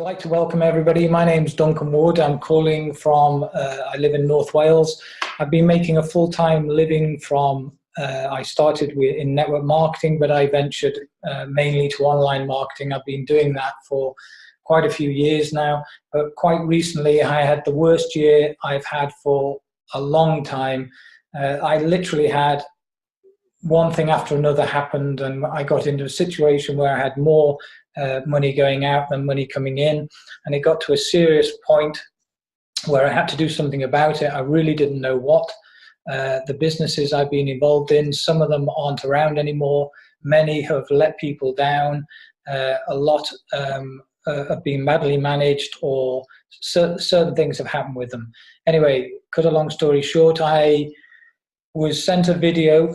like to welcome everybody. My name's Duncan Wood. I'm calling from, I live in North Wales. I've been making a full-time living from, I started in network marketing, but I ventured mainly to online marketing. I've been doing that for quite a few years now, but quite recently I had the worst year I've had for a long time. I literally had one thing after another happened, and I got into a situation where I had more money going out than money coming in, and it got to a serious point where I had to do something about it. I really didn't know what. The businesses I've been involved in, some of them aren't around anymore. Many have let people down. A lot have been badly managed, or certain things have happened with them. Anyway, cut a long story short, I was sent a video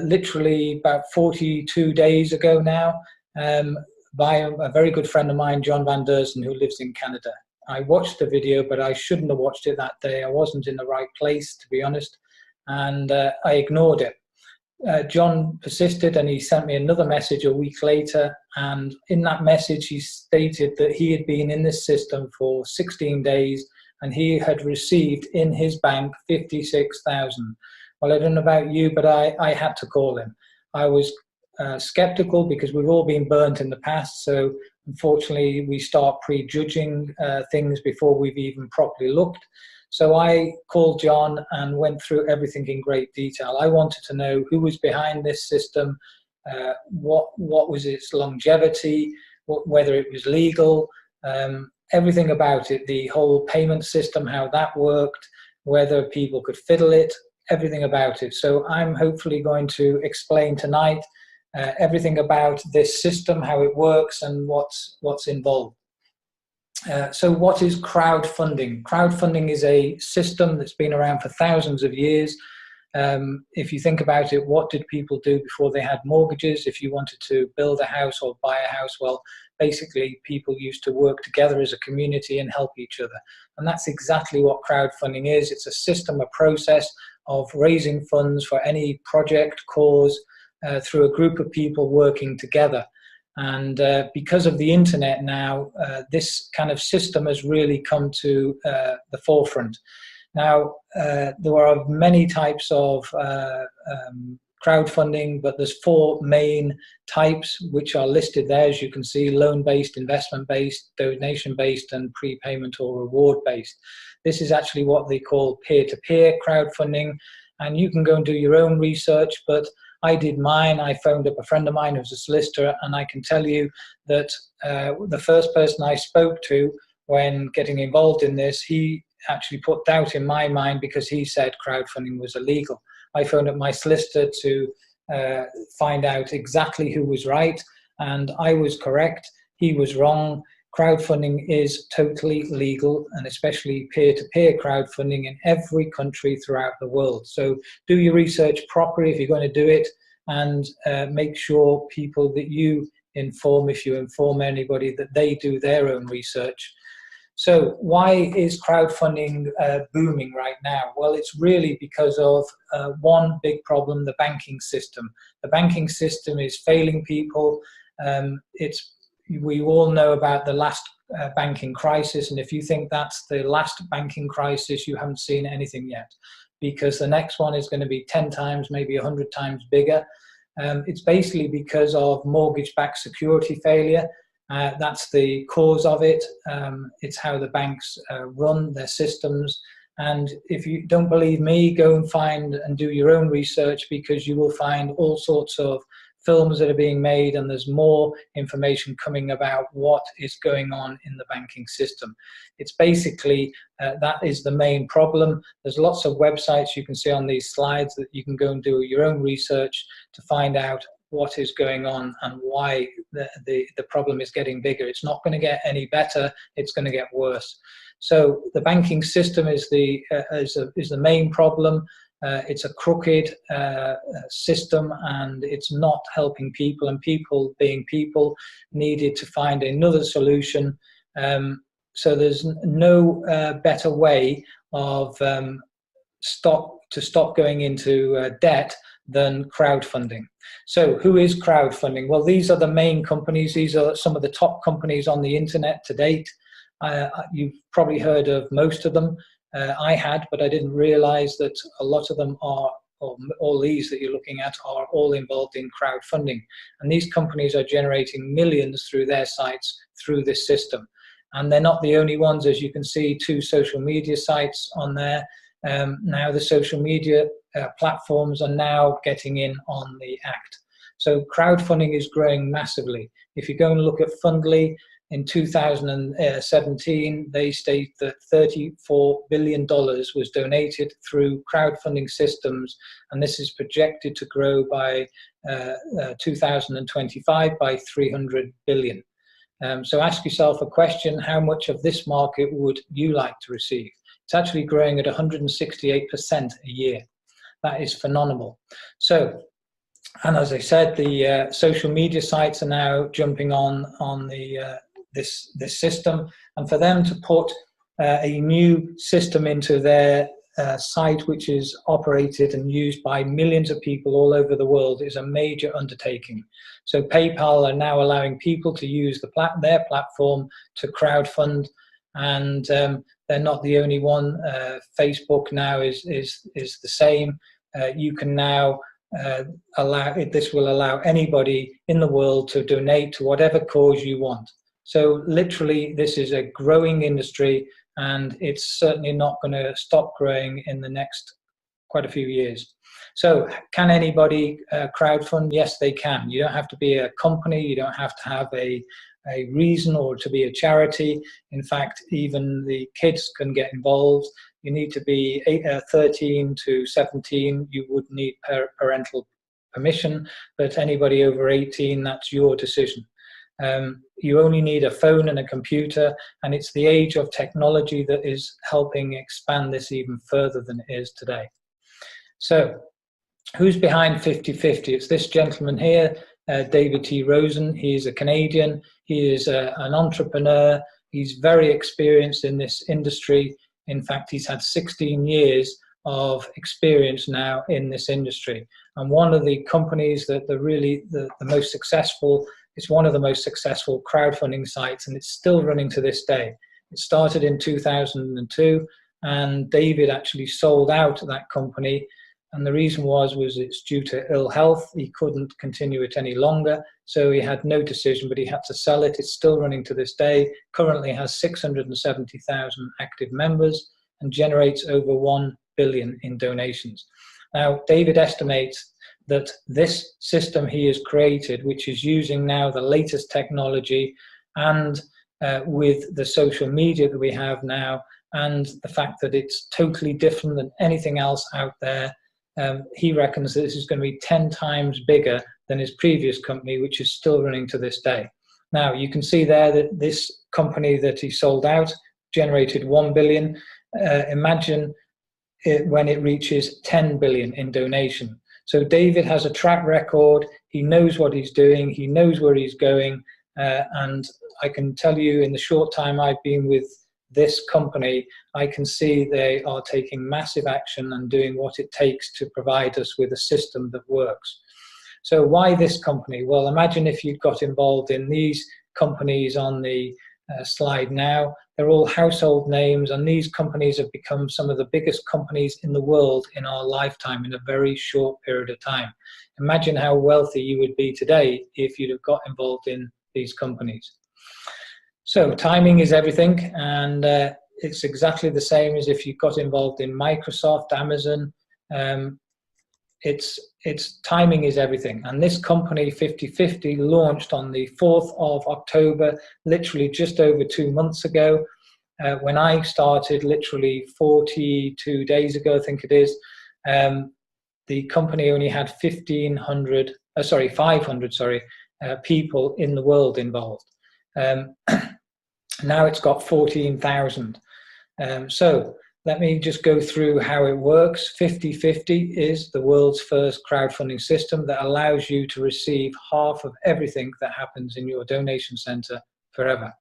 literally about 42 days ago now by a very good friend of mine, John Van Derzen, who lives in Canada. I watched the video, but I shouldn't have watched it that day. I wasn't in the right place, to be honest, and I ignored it. John persisted, and he sent me another message a week later, and in that message he stated that he had been in this system for 16 days and he had received in his bank 56,000. Well, I don't know about you, but I had to call him. I was skeptical because we've all been burnt in the past, so unfortunately we start prejudging things before we've even properly looked. So I called John and went through everything in great detail. I wanted to know who was behind this system, what was its longevity, whether it was legal, everything about it, the whole payment system, how that worked, whether people could fiddle it, everything about it. So I'm hopefully going to explain tonight everything about this system, how it works, and what's involved. So what is crowdfunding? Crowdfunding is a system that's been around for thousands of years. If you think about it, what did people do before they had mortgages? If you wanted to build a house or buy a house, well, basically people used to work together as a community and help each other. And that's exactly what crowdfunding is. It's a system, a process of raising funds for any project, cause, through a group of people working together. And because of the internet now, this kind of system has really come to the forefront. Now, there are many types of crowdfunding, but there's four main types which are listed there, as you can see: loan-based, investment-based, donation-based, and prepayment or reward-based. This is actually what they call peer-to-peer crowdfunding, and you can go and do your own research, but I did mine. I phoned up a friend of mine who's a solicitor, and I can tell you that the first person I spoke to when getting involved in this, he actually put doubt in my mind because he said crowdfunding was illegal. I phoned up my solicitor to find out exactly who was right, and I was correct. He was wrong. Crowdfunding is totally legal, and especially peer-to-peer crowdfunding in every country throughout the world. So do your research properly if you're going to do it, and make sure people that you inform, if you inform anybody, that they do their own research. So why is crowdfunding booming right now? Well, it's really because of one big problem: the banking system. The banking system is failing people. We all know about the last banking crisis, and if you think that's the last banking crisis, you haven't seen anything yet, because the next one is going to be 10 times, maybe 100 times bigger. It's basically because of mortgage-backed security failure. That's the cause of it. It's how the banks run their systems. And if you don't believe me, go and find and do your own research, because you will find all sorts of films that are being made, and there's more information coming about what is going on in the banking system. It's basically, that is the main problem. There's lots of websites you can see on these slides that you can go and do your own research to find out what is going on and why the problem is getting bigger. It's not going to get any better, it's going to get worse. So the banking system is the main problem. It's a crooked system, and it's not helping people, and people being people needed to find another solution. So there's no better way of stop going into debt than crowdfunding. So who is crowdfunding? Well, these are the main companies. These are some of the top companies on the internet to date. You've probably heard of most of them. I had, but I didn't realize that a lot of them are, or all these that you're looking at, are all involved in crowdfunding. And these companies are generating millions through their sites through this system. And they're not the only ones. As you can see, 2 social media sites on there. Now the social media platforms are now getting in on the act. So crowdfunding is growing massively. If you go and look at Fundly, in 2017, they state that $34 billion was donated through crowdfunding systems, and this is projected to grow by 2025 by 300 billion. So ask yourself a question: how much of this market would you like to receive? It's actually growing at 168% a year. That is phenomenal. So, and as I said, the social media sites are now jumping on the this system, and for them to put a new system into their site, which is operated and used by millions of people all over the world, is a major undertaking. So PayPal are now allowing people to use their platform to crowdfund, and they're not the only one. Facebook now is the same. You can now this will allow anybody in the world to donate to whatever cause you want. So literally, this is a growing industry, and it's certainly not going to stop growing in the next quite a few years. So can anybody crowdfund? Yes, they can. You don't have to be a company. You don't have to have a reason or to be a charity. In fact, even the kids can get involved. You need to be 13 to 17. You would need parental permission, but anybody over 18, that's your decision. You only need a phone and a computer, and it's the age of technology that is helping expand this even further than it is today. So who's behind 50/50? It's this gentleman here, David T. Rosen. He's a Canadian. He is an entrepreneur. He's very experienced in this industry. In fact, he's had 16 years of experience now in this industry. And one of the companies that the most successful, it's one of the most successful crowdfunding sites, and it's still running to this day. It started in 2002, and David actually sold out that company. And the reason was it's due to ill health. He couldn't continue it any longer, so he had no decision, but he had to sell it. It's still running to this day. Currently has 670,000 active members and generates over 1 billion in donations. Now, David estimates that this system he has created, which is using now the latest technology and with the social media that we have now, and the fact that it's totally different than anything else out there, he reckons that this is going to be 10 times bigger than his previous company, which is still running to this day. Now, you can see there that this company that he sold out generated 1 billion. Imagine when it reaches 10 billion in donation. So David has a track record. He knows what he's doing. He knows where he's going. And I can tell you, in the short time I've been with this company, I can see they are taking massive action and doing what it takes to provide us with a system that works. So why this company? Well, imagine if you'd got involved in these companies on the slide now. They're all household names, and these companies have become some of the biggest companies in the world in our lifetime in a very short period of time. Imagine how wealthy you would be today if you'd have got involved in these companies. So timing is everything, and it's exactly the same as if you got involved in Microsoft, Amazon. It's timing is everything. And this company, 50/50, launched on the 4th of October, literally just over 2 months ago. When I started, literally 42 days ago, I think it is, the company only had 500 people in the world involved. Now it's got 14,000. So let me just go through how it works. 50/50 is the world's first crowdfunding system that allows you to receive half of everything that happens in your donation center forever.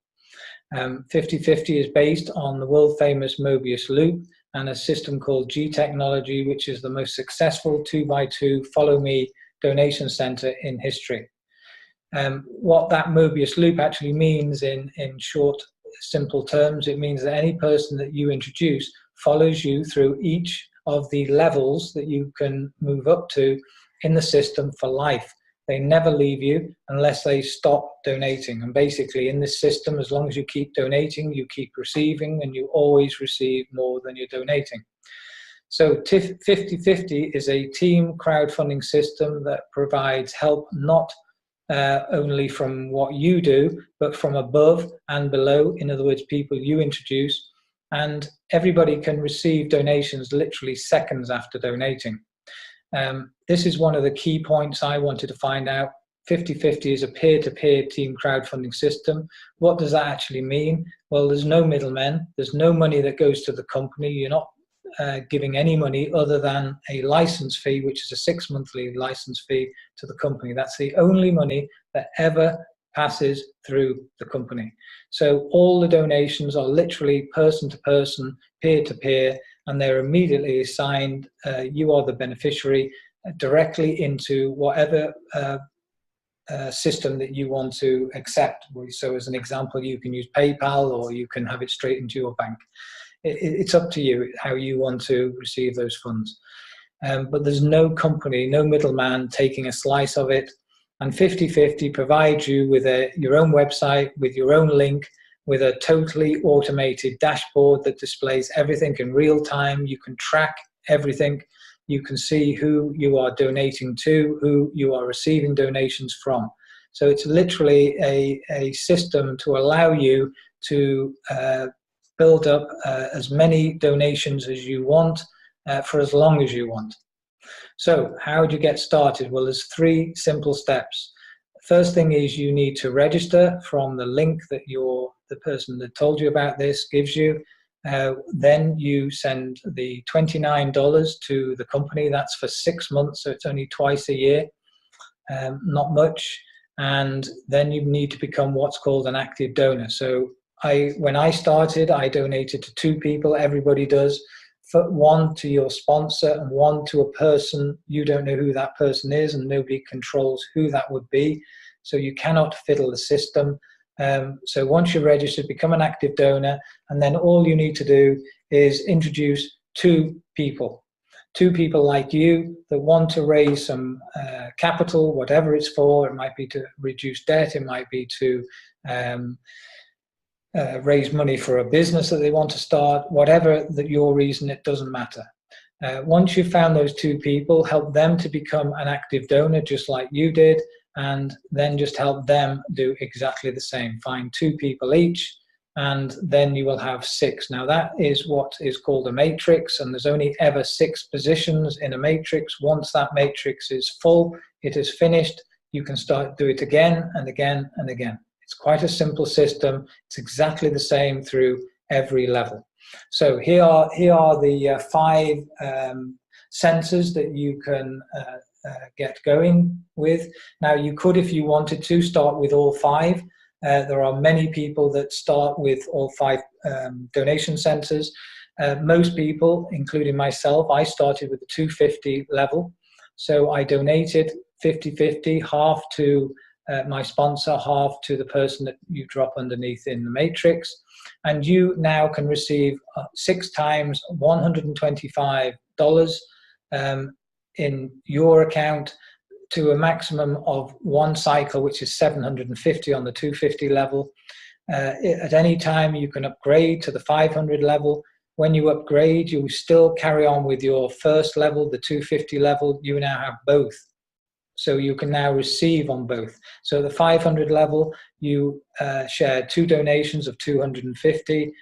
50/50 is based on the world famous Mobius Loop and a system called G Technology, which is the most successful 2x2 follow me donation center in history. What that Mobius Loop actually means in short simple terms, it means that any person that you introduce follows you through each of the levels that you can move up to in the system for life. They never leave you unless they stop donating. And basically in this system, as long as you keep donating, you keep receiving, and you always receive more than you're donating. So 50/50 is a team crowdfunding system that provides help not only from what you do, but from above and below. In other words, people you introduce, and everybody can receive donations literally seconds after donating. This is one of the key points I wanted to find out. 50/50 is a peer-to-peer team crowdfunding system. What does that actually mean? Well, there's no middlemen. There's no money that goes to the company. You're not giving any money other than a license fee, which is a 6 monthly license fee to the company. That's the only money that ever passes through the company. So all the donations are literally person to person, peer to peer, and they're immediately assigned. You are the beneficiary directly into whatever system that you want to accept. So as an example, you can use PayPal, or you can have it straight into your bank. It's up to you how you want to receive those funds. But there's no company, no middleman taking a slice of it. And 50/50 provides you with your own website, with your own link, with a totally automated dashboard that displays everything in real time. You can track everything. You can see who you are donating to, who you are receiving donations from. So it's literally a system to allow you to build up as many donations as you want for as long as you want. So how do you get started? Well, there's 3 simple steps. First thing is you need to register from the link that the person that told you about this gives you. Then you send the $29 to the company. That's for 6 months, so it's only twice a year, not much. And then you need to become what's called an active donor. So when I started, I donated to 2 people. Everybody does. 1 to your sponsor, and 1 to a person. You don't know who that person is, and nobody controls who that would be. So you cannot fiddle the system. So once you're registered, become an active donor, and then all you need to do is introduce 2 people. 2 people like you that want to raise some capital, whatever it's for. It might be to reduce debt. It might be to raise money for a business that they want to start. Whatever your reason, it doesn't matter. Once you've found those 2 people, help them to become an active donor just like you did, and then just help them do exactly the same. Find 2 people each, and then you will have 6. Now that is what is called a matrix, and there's only ever 6 positions in a matrix. Once that matrix is full, it is finished. You can do it again and again and again. It's quite a simple system. It's exactly the same through every level. So here are the 5 centers that you can get going with. Now you could, if you wanted to, start with all 5. There are many people that start with all 5 donation centers. Most people, including myself, I started with the 250 level. So I donated 50/50, half to my sponsor, half to the person that you drop underneath in the matrix. And you now can receive 6 times $125 in your account, to a maximum of 1 cycle, which is 750 on the 250 level. At any time you can upgrade to the 500 level. When you upgrade, you still carry on with your first level, the 250 level. You now have both. So you can now receive on both. So the 500 level, you share 2 donations of 250.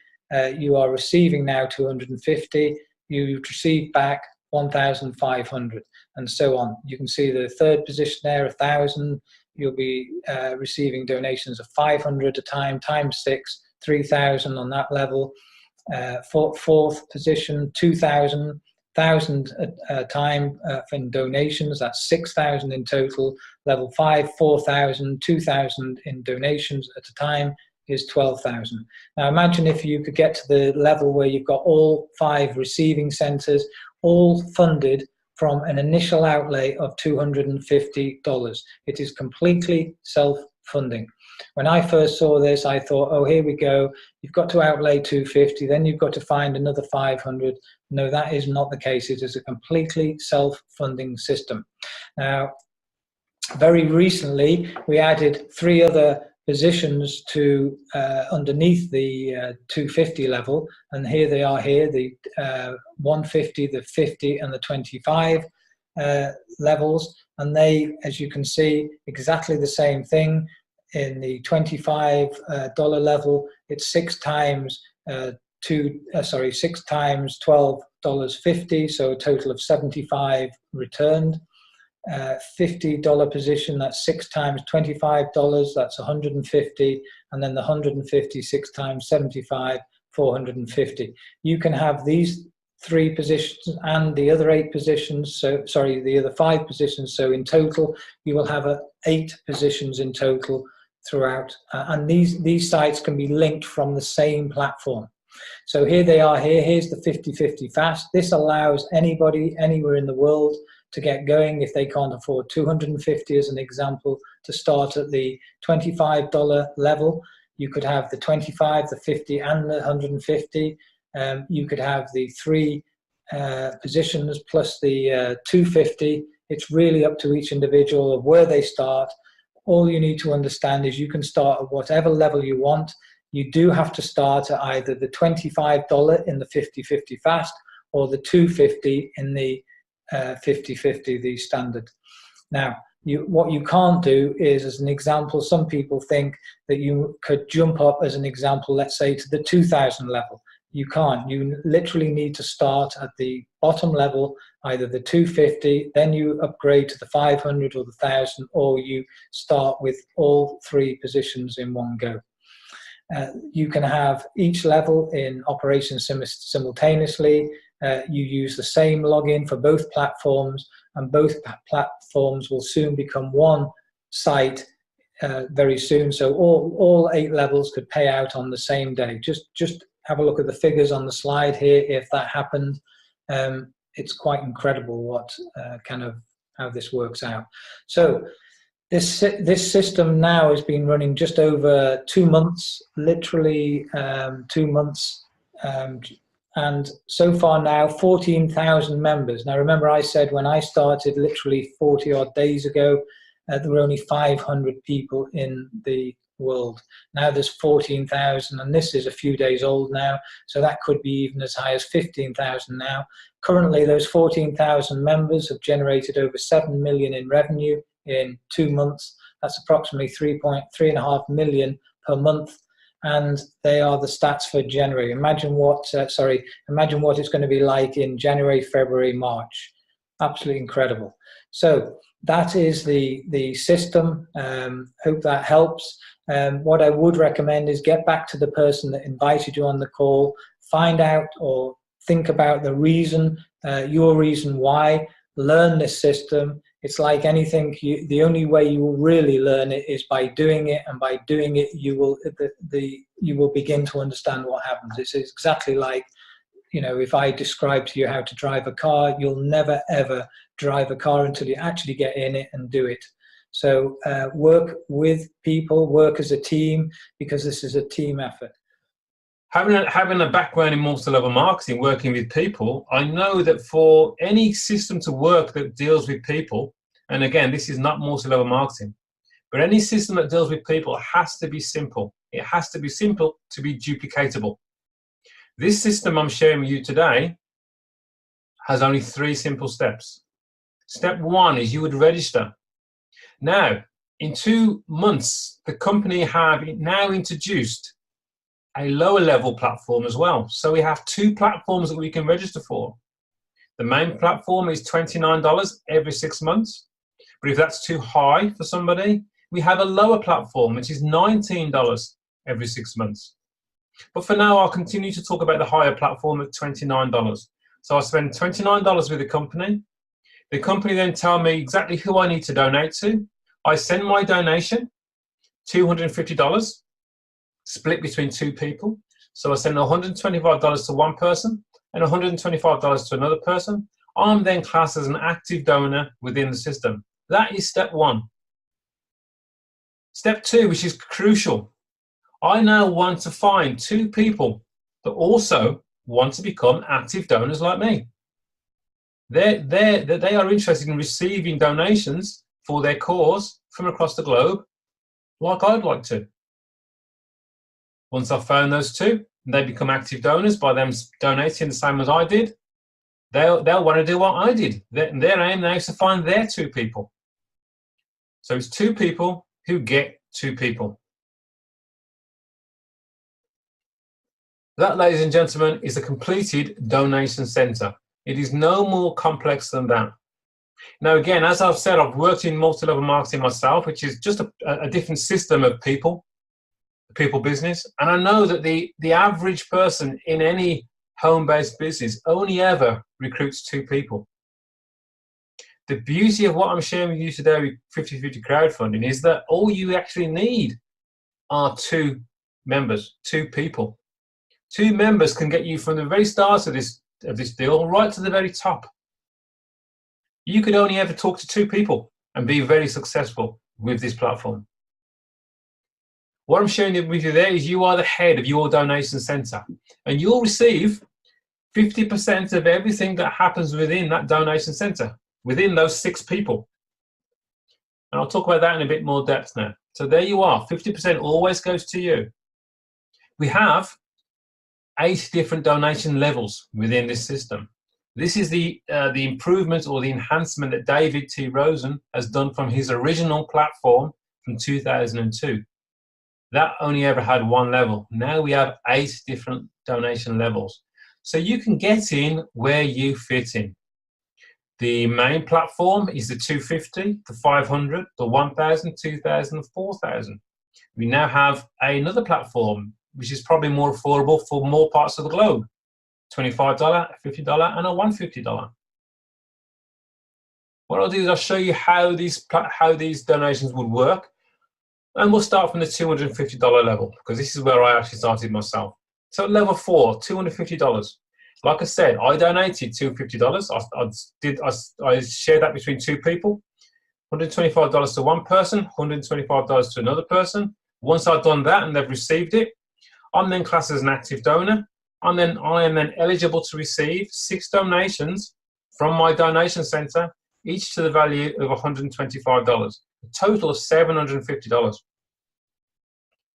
You are receiving now 250. You receive back 1,500, and so on. You can see the 3rd position there, 1,000. You'll be receiving donations of 500 a time, times 6, 3,000 on that level. 4th position, 2,000. 1,000 a time in donations, that's 6,000 in total. Level 5, 4,000, 2,000 in donations at a time is 12,000. Now imagine if you could get to the level where you've got all 5 receiving centers, all funded from an initial outlay of $250. It is completely self funding. When I first saw this, I thought, oh, here we go. You've got to outlay 250, then you've got to find another 500. No, that is not the case. It is a completely self-funding system. Now, very recently, we added 3 other positions to underneath the 250 level, and here they are here, the 150, the 50, and the 25 levels, and they, as you can see, exactly the same thing. In the $25 level, it's 6 times 6 times $12.50, so a total of 75 returned. $50 position, that's 6 times $25, that's 150, and then the 150, 6 times 75, 450. You can have these 3 positions and the other 8 positions, so sorry, the other 5 positions, so in total you will have 8 positions in total throughout, and these sites can be linked from the same platform. So here they are here, here's the 50/50 fast. This allows anybody anywhere in the world to get going if they can't afford 250 as an example, to start at the $25 level. You could have the 25, the 50, and the 150. You could have the 3 positions plus the 250. It's really up to each individual of where they start. All you need to understand is you can start at whatever level you want. You do have to start at either the $25 in the 50/50 fast or the 250 in the 50/50, the standard. Now, what you can't do is, as an example, some people think that you could jump up, as an example, let's say to the 2000 level. You can't. You literally need to start at the bottom level, either the 250, then you upgrade to the 500 or the 1000, or you start with all 3 positions in one go. You can have each level in operation simultaneously. You use the same login for both platforms, and both platforms will soon become one site very soon. So all 8 levels could pay out on the same day. Just have a look at the figures on the slide here. If that happened, it's quite incredible what how this works out. So this system now has been running just over 2 months, literally 2 months. And so far now, 14,000 members. Now remember, I said when I started literally 40 odd days ago, there were only 500 people in the world. Now there's 14,000, and this is a few days old now, so that could be even as high as 15,000 now. Currently, those 14,000 members have generated over 7 million in revenue in 2 months. That's approximately 3.5 million per month. And they are the stats for January. Imagine what it's going to be like in January, February, March. Absolutely incredible. So that is the system. Hope that helps. What I would recommend is get back to the person that invited you on the call. Find out or think about the reason, your reason why. Learn this system. It's like anything, the only way you will really learn it is by doing it, and by doing it you will begin to understand what happens. It's exactly like, you know, if I describe to you how to drive a car, you'll never ever drive a car until you actually get in it and do it. So work with people, work as a team, because this is a team effort. Having a background in multi-level marketing, working with people, I know that for any system to work that deals with people, and again, this is not multi-level marketing, but any system that deals with people has to be simple. It has to be simple to be duplicatable. This system I'm sharing with you today has only 3 simple steps. Step 1 is you would register. Now, in 2 months, the company have now introduced a lower level platform as well. So we have 2 platforms that we can register for. The main platform is $29 every 6 months. But if that's too high for somebody, we have a lower platform, which is $19 every 6 months. But for now, I'll continue to talk about the higher platform at $29. So I spend $29 with the company. The company then tell me exactly who I need to donate to. I send my donation, $250, split between 2 people. So I send $125 to one person and $125 to another person. I'm then classed as an active donor within the system. That is step 1. Step 2, which is crucial. I now want to find 2 people that also want to become active donors like me. They are interested in receiving donations for their cause from across the globe, like I'd like to. Once I've found those 2, they become active donors by them donating the same as I did. They'll want to do what I did. Their aim now is to find their 2 people. So it's 2 people who get 2 people. That, ladies and gentlemen, is a completed donation center. It is no more complex than that. Now, again, as I've said, I've worked in multi-level marketing myself, which is just a different system of people business. And I know that the average person in any home-based business only ever recruits 2 people. The beauty of what I'm sharing with you today with 50/50 crowdfunding is that all you actually need are 2 members, 2 people. 2 members can get you from the very start of this deal right to the very top. You could only ever talk to 2 people and be very successful with this platform. What I'm sharing with you there is you are the head of your donation center, and you'll receive 50% of everything that happens within that donation center, within those 6 people. And I'll talk about that in a bit more depth now. So there you are, 50% always goes to you. We have 8 different donation levels within this system. This is the improvement or the enhancement that David T. Rosen has done from his original platform from 2002. That only ever had 1 level. Now we have 8 different donation levels. So you can get in where you fit in. The main platform is the 250, the 500, the 1,000, 2,000, 4,000. We now have another platform, which is probably more affordable for more parts of the globe. $25, $50, and a $150. What I'll do is I'll show you how these donations would work. And we'll start from the $250 level, because this is where I actually started myself. So level 4, $250. Like I said, I donated $250. I shared that between 2 people. $125 to one person, $125 to another person. Once I've done that and they've received it, I'm then classed as an active donor. I am then eligible to receive 6 donations from my donation center, each to the value of $125, a total of $750.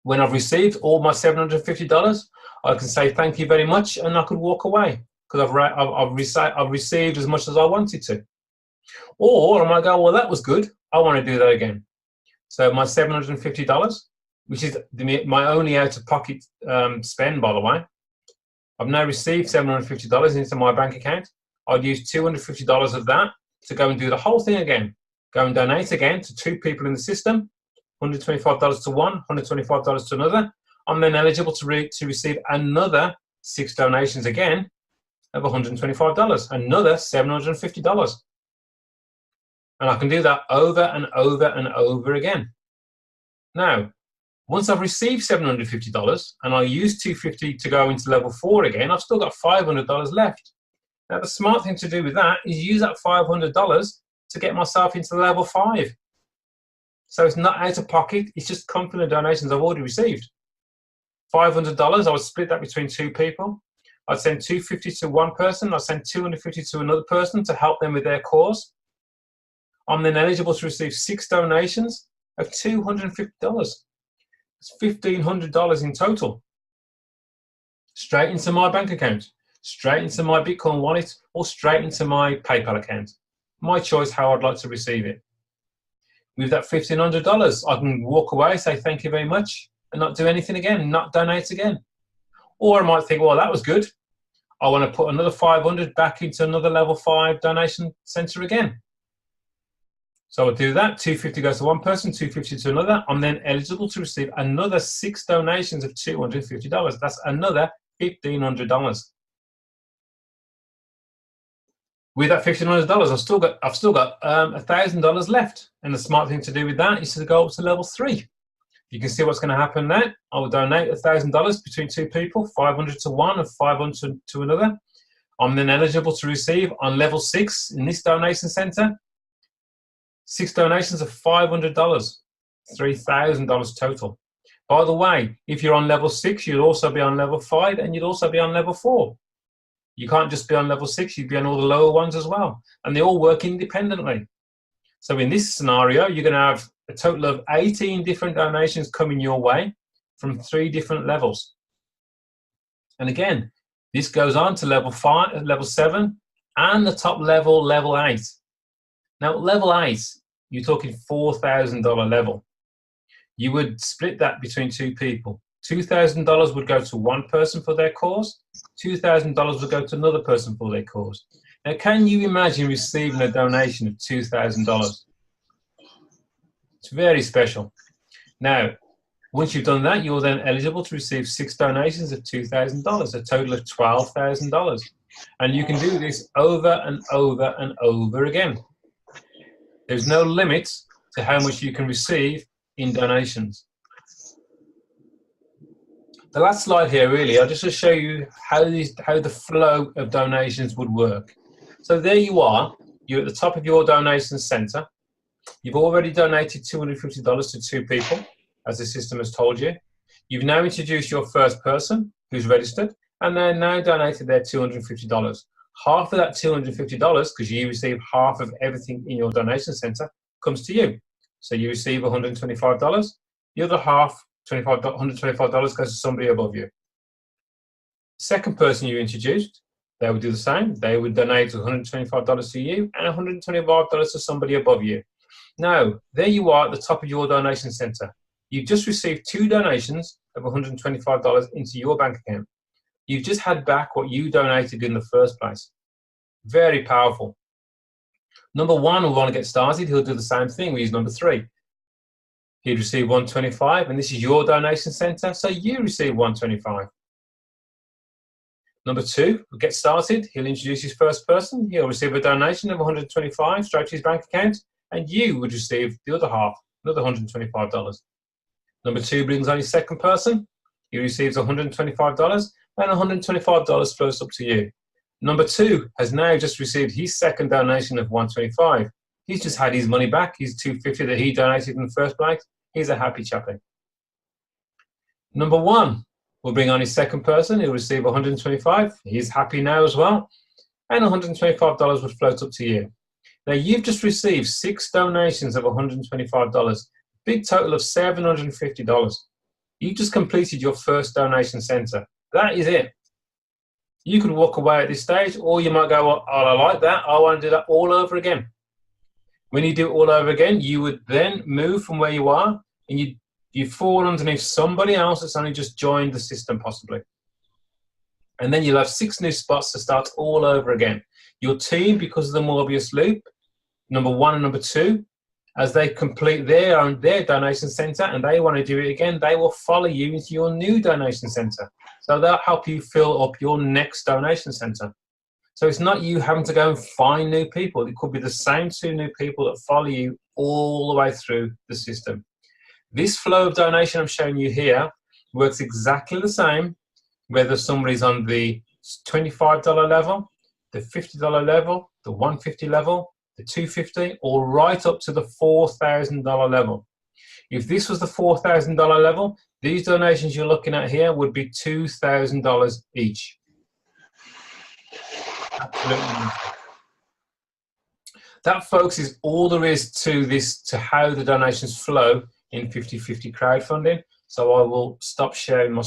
When I've received all my $750, I can say thank you very much, and I could walk away because I've received as much as I wanted to. Or I might go, well, that was good. I want to do that again. So my $750, which is my only out-of-pocket spend, by the way, I've now received $750 into my bank account. I'd use $250 of that to go and do the whole thing again. Go and donate again to 2 people in the system, $125 to one, $125 to another. I'm then eligible to receive another 6 donations again of $125, another $750. And I can do that over and over and over again. Now, once I've received $750 and I use $250 to go into level 4 again, I've still got $500 left. Now, the smart thing to do with that is use that $500 to get myself into level 5. So it's not out of pocket, it's just come from the donations I've already received. $500, I would split that between 2 people. I'd send $250 to one person, I'd send $250 to another person to help them with their cause. I'm then eligible to receive 6 donations of $250. It's $1,500 in total. Straight into my bank account, straight into my Bitcoin wallet, or straight into my PayPal account. My choice how I'd like to receive it. With that $1,500, I can walk away, say thank you very much, and not do anything again, not donate again. Or I might think, well, that was good. I want to put another $500 back into another level 5 donation center again. So I'll do that. $250 goes to one person, $250 to another. I'm then eligible to receive another 6 donations of $250. That's another $1,500. With that $1,500, I've still got $1,000 left. And the smart thing to do with that is to go up to level 3. You can see what's going to happen now. I will donate $1,000 between 2 people, $500 to one and $500 to another. I'm then eligible to receive on level 6 in this donation center 6 donations of $500. $3,000 total. By the way, if you're on level 6, you'll also be on level 5, and you'd also be on level 4. You can't just be on level 6, you'd be on all the lower ones as well. And they all work independently. So in this scenario, you're going to have a total of 18 different donations coming your way from 3 different levels. And again, this goes on to level 5, level 7, and the top level, level 8. Now, level 8, you're talking $4,000 level. You would split that between 2 people. $2,000 would go to one person for their cause. $2,000 would go to another person for their cause. Now, can you imagine receiving a donation of $2,000? It's very special. Now, once you've done that, you're then eligible to receive 6 donations of $2,000, a total of $12,000. And you can do this over and over and over again. There's no limit to how much you can receive in donations. The last slide here, really, I'll just to show you how the flow of donations would work. So there you are, you're at the top of your donation center. You've already donated $250 to 2 people, as the system has told you. You've now introduced your first person who's registered, and they're now donated their $250. Half of that $250, because you receive half of everything in your donation center, comes to you. So you receive $125. The other half, $125, goes to somebody above you. Second person you introduced, they would do the same. They would donate $125 to you and $125 to somebody above you. Now, there you are at the top of your donation center. You've just received 2 donations of $125 into your bank account. You've just had back what you donated in the first place. Very powerful. Number 1 will want to get started. He'll do the same thing. We use number 3. He'd receive $125, and this is your donation center, so you receive $125. Number 2 will get started. He'll introduce his first person. He'll receive a donation of $125 straight to his bank account, and you would receive the other half, another $125. Number 2 brings on his second person. He receives $125, and $125 flows up to you. Number 2 has now just received his second donation of $125. He's just had his money back, his $250 that he donated in the first place. He's a happy chappy. Number 1 will bring on his second person. He'll receive $125. He's happy now as well. And $125 would float up to you. Now, you've just received 6 donations of $125. Big total of $750. You just completed your first donation center. That is it. You could walk away at this stage, or you might go, well, oh, I like that. I want to do that all over again. When you do it all over again, you would then move from where you are, and you fall underneath somebody else that's only just joined the system, possibly. And then you'll have 6 new spots to start all over again. Your team, because of the Morbius loop, number 1 and number 2, as they complete their donation center and they want to do it again, they will follow you into your new donation center. So they'll help you fill up your next donation center. So it's not you having to go and find new people. It could be the same 2 new people that follow you all the way through the system. This flow of donation I'm showing you here works exactly the same whether somebody's on the $25 level, the $50 level, the $150 level, the $250, or right up to the $4,000 level. If this was the $4,000 level, these donations you're looking at here would be $2,000 each. Absolutely. That, folks, is all there is to this, to how the donations flow in 50/50 crowdfunding. So I will stop sharing my